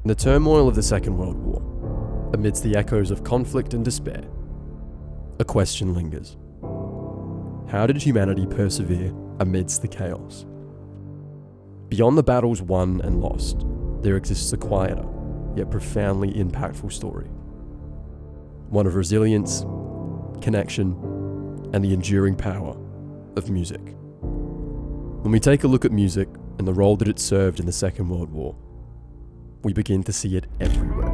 In the turmoil of the Second World War, amidst the echoes of conflict and despair, a question lingers. How did humanity persevere amidst the chaos? Beyond the battles won and lost, there exists a quieter, yet profoundly impactful story. One of resilience, connection, and the enduring power of music. When we take a look at music and the role that it served in the Second World War, we begin to see it everywhere.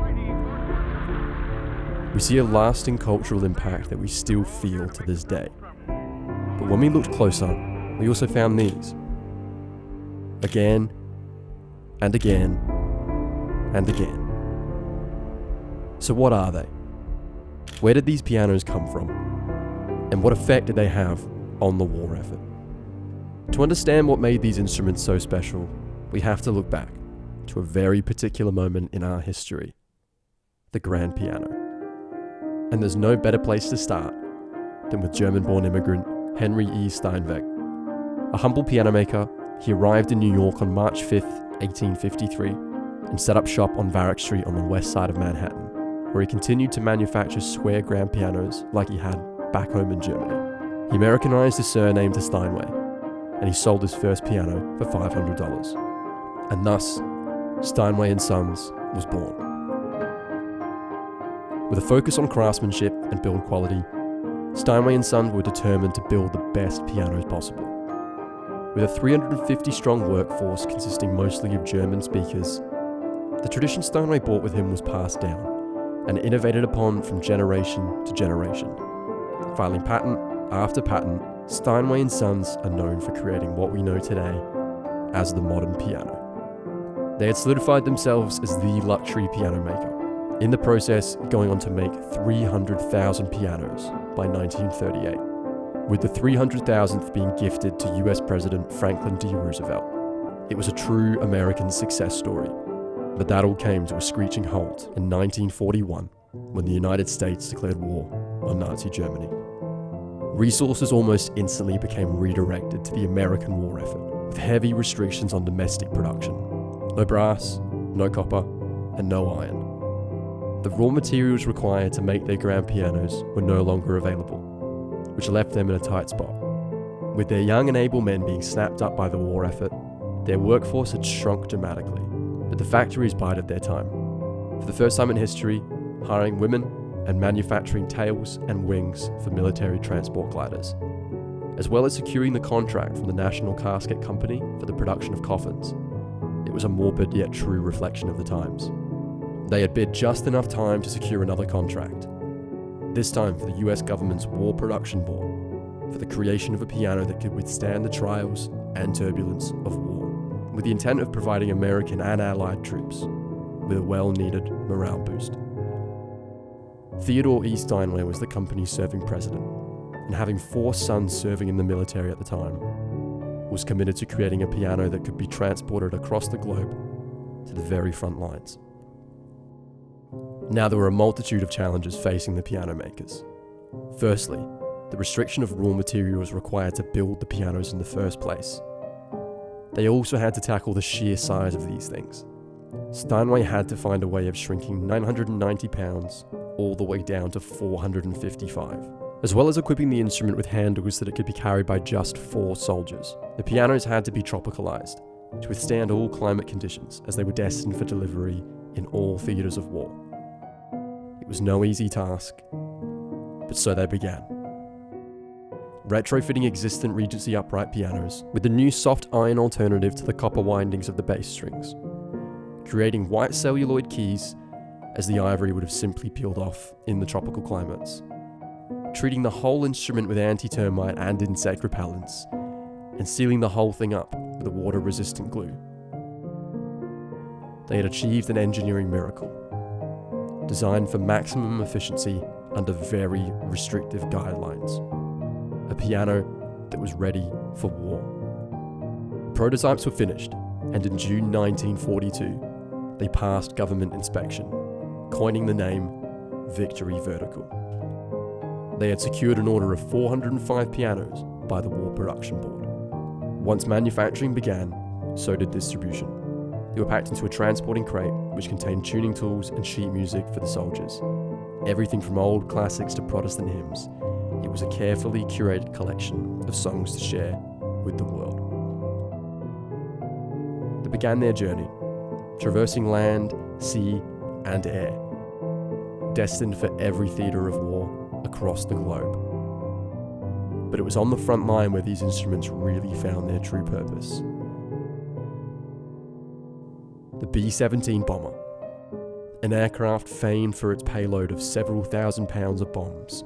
We see a lasting cultural impact that we still feel to this day. But when we looked closer, we also found these. Again, and again, and again. So what are they? Where did these pianos come from? And what effect did they have on the war effort? To understand what made these instruments so special, we have to look back to a very particular moment in our history, the grand piano. And there's no better place to start than with German-born immigrant Henry E. Steinway. A humble piano maker, he arrived in New York on March 5th, 1853, and set up shop on Varick Street on the west side of Manhattan, where he continued to manufacture square grand pianos like he had back home in Germany. He Americanized his surname to Steinway, and he sold his first piano for $500. And thus, Steinway and Sons was born. With a focus on craftsmanship and build quality, Steinway and Sons were determined to build the best pianos possible. With a 350-strong workforce consisting mostly of German speakers, the tradition Steinway brought with him was passed down and innovated upon from generation to generation. Filing patent after patent, Steinway and Sons are known for creating what we know today as the modern piano. They had solidified themselves as the luxury piano maker, in the process going on to make 300,000 pianos by 1938, with the 300,000th being gifted to US President Franklin D. Roosevelt. It was a true American success story, but that all came to a screeching halt in 1941 when the United States declared war on Nazi Germany. Resources almost instantly became redirected to the American war effort, with heavy restrictions on domestic production. No brass, no copper, and no iron. The raw materials required to make their grand pianos were no longer available, which left them in a tight spot. With their young and able men being snapped up by the war effort, their workforce had shrunk dramatically, but the factories bided their time. For the first time in history, hiring women and manufacturing tails and wings for military transport gliders, as well as securing the contract from the National Casket Company for the production of coffins. It was a morbid yet true reflection of the times. They had bid just enough time to secure another contract, this time for the US government's War Production Board, for the creation of a piano that could withstand the trials and turbulence of war, with the intent of providing American and Allied troops with a well-needed morale boost. Theodore E. Steinway was the company's serving president, and having 4 sons serving in the military at the time, was committed to creating a piano that could be transported across the globe to the very front lines. Now there were a multitude of challenges facing the piano makers. Firstly, the restriction of raw materials required to build the pianos in the first place. They also had to tackle the sheer size of these things. Steinway had to find a way of shrinking 990 pounds all the way down to 455. As well as equipping the instrument with handles that it could be carried by just 4 soldiers. The pianos had to be tropicalized to withstand all climate conditions, as they were destined for delivery in all theaters of war. It was no easy task, but so they began. Retrofitting existing Regency upright pianos with the new soft iron alternative to the copper windings of the bass strings, creating white celluloid keys as the ivory would have simply peeled off in the tropical climates, treating the whole instrument with anti-termite and insect repellents, and sealing the whole thing up with a water-resistant glue. They had achieved an engineering miracle, designed for maximum efficiency under very restrictive guidelines. A piano that was ready for war. Prototypes were finished, and in June 1942, they passed government inspection, coining the name Victory Vertical. They had secured an order of 405 pianos by the War Production Board. Once manufacturing began, so did distribution. They were packed into a transporting crate which contained tuning tools and sheet music for the soldiers. Everything from old classics to Protestant hymns. It was a carefully curated collection of songs to share with the world. They began their journey, traversing land, sea, and air, destined for every theatre of war across the globe. But it was on the front line where these instruments really found their true purpose. The B-17 bomber, an aircraft famed for its payload of several thousand pounds of bombs,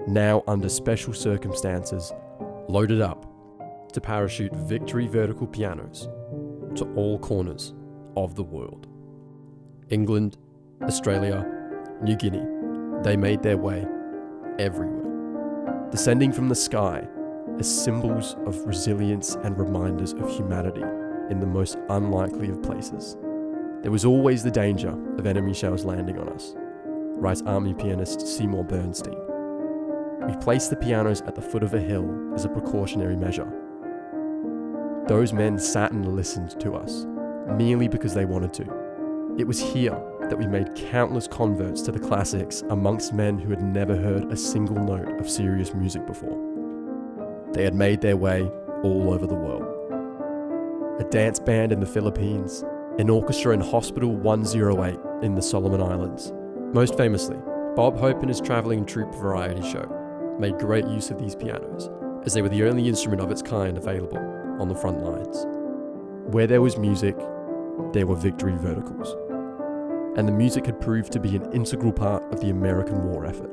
now under special circumstances, loaded up to parachute victory vertical pianos to all corners of the world. England, Australia, New Guinea, they made their way everywhere, descending from the sky as symbols of resilience and reminders of humanity in the most unlikely of places. There was always the danger of enemy shells landing on us, writes Army pianist Seymour Bernstein. We placed the pianos at the foot of a hill as a precautionary measure. Those men sat and listened to us, merely because they wanted to. It was here that we made countless converts to the classics amongst men who had never heard a single note of serious music before. They had made their way all over the world. A dance band in the Philippines, an orchestra in Hospital 108 in the Solomon Islands. Most famously, Bob Hope and his travelling troupe variety show made great use of these pianos, as they were the only instrument of its kind available on the front lines. Where there was music, there were victory verticals. And the music had proved to be an integral part of the American war effort.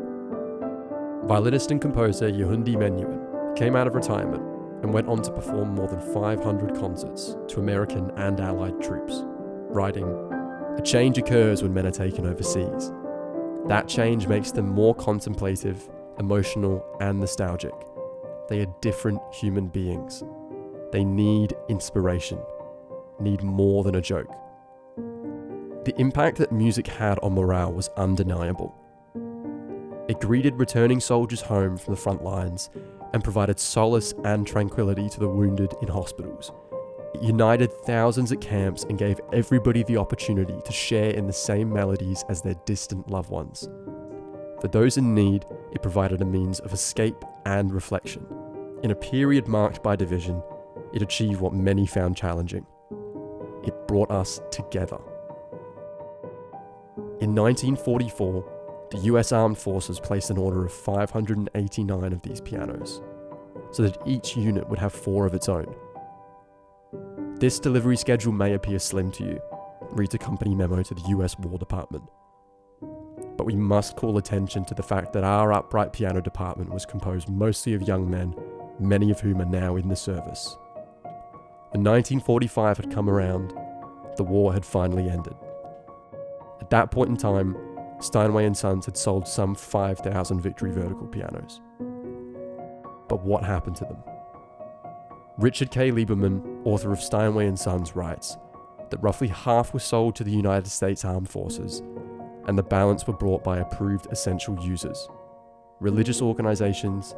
Violinist and composer Yehundi Menuhin came out of retirement and went on to perform more than 500 concerts to American and Allied troops, writing, "A change occurs when men are taken overseas. That change makes them more contemplative, emotional, and nostalgic. They are different human beings. They need inspiration, need more than a joke." The impact that music had on morale was undeniable. It greeted returning soldiers home from the front lines and provided solace and tranquility to the wounded in hospitals. It united thousands at camps and gave everybody the opportunity to share in the same melodies as their distant loved ones. For those in need, it provided a means of escape and reflection. In a period marked by division, it achieved what many found challenging. It brought us together. In 1944, the US Armed Forces placed an order of 589 of these pianos, so that each unit would have 4 of its own. This delivery schedule may appear slim to you, reads a company memo to the US War Department. But we must call attention to the fact that our upright piano department was composed mostly of young men, many of whom are now in the service. When 1945 had come around, the war had finally ended. At that point in time, Steinway and Sons had sold some 5,000 victory vertical pianos. But what happened to them? Richard K. Lieberman, author of Steinway and Sons, writes that roughly half were sold to the United States Armed Forces, and the balance were brought by approved essential users, religious organizations,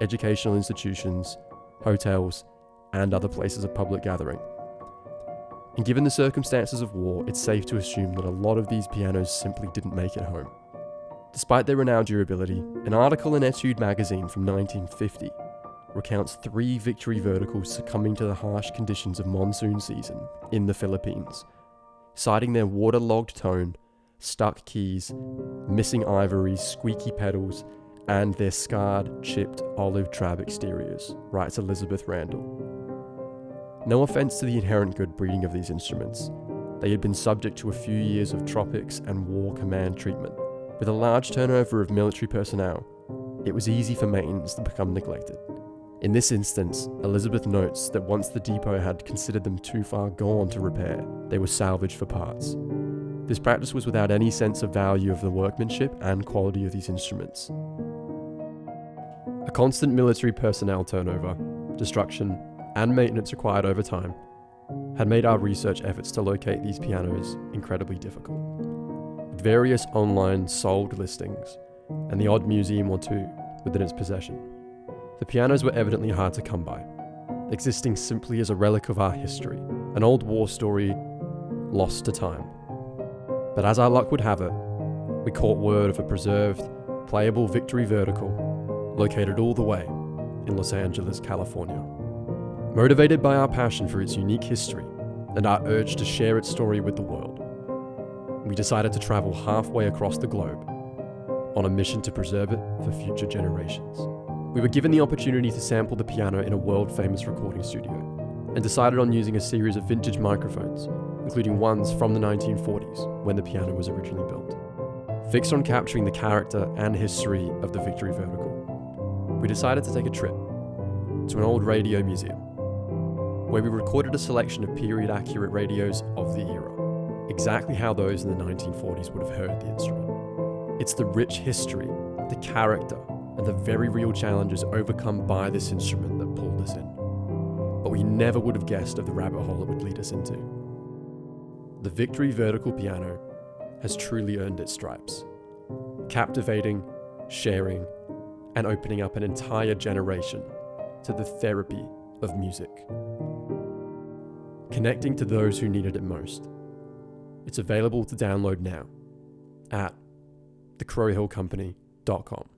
educational institutions, hotels, and other places of public gathering. And given the circumstances of war, it's safe to assume that a lot of these pianos simply didn't make it home. Despite their renowned durability, an article in Etude magazine from 1950 recounts 3 victory verticals succumbing to the harsh conditions of monsoon season in the Philippines, citing their waterlogged tone, stuck keys, missing ivories, squeaky pedals, and their scarred, chipped olive drab exteriors, writes Elizabeth Randall. No offence to the inherent good breeding of these instruments, they had been subject to a few years of tropics and war command treatment. With a large turnover of military personnel, it was easy for maintenance to become neglected. In this instance, Elizabeth notes that once the depot had considered them too far gone to repair, they were salvaged for parts. This practice was without any sense of value of the workmanship and quality of these instruments. A constant military personnel turnover, destruction, and maintenance required over time had made our research efforts to locate these pianos incredibly difficult. With various online sold listings and the odd museum or two within its possession, the pianos were evidently hard to come by, existing simply as a relic of our history, an old war story lost to time. But as our luck would have it, we caught word of a preserved, playable Victory Vertical located all the way in Los Angeles, California. Motivated by our passion for its unique history and our urge to share its story with the world, we decided to travel halfway across the globe on a mission to preserve it for future generations. We were given the opportunity to sample the piano in a world-famous recording studio and decided on using a series of vintage microphones, including ones from the 1940s when the piano was originally built. Fixed on capturing the character and history of the Victory Vertical, we decided to take a trip to an old radio museum where we recorded a selection of period-accurate radios of the era, exactly how those in the 1940s would have heard the instrument. It's the rich history, the character, and the very real challenges overcome by this instrument that pulled us in. But we never would have guessed of the rabbit hole it would lead us into. The Victory Vertical piano has truly earned its stripes, captivating, sharing, and opening up an entire generation to the therapy of music. Connecting to those who needed it most. It's available to download now at thecrowhillcompany.com.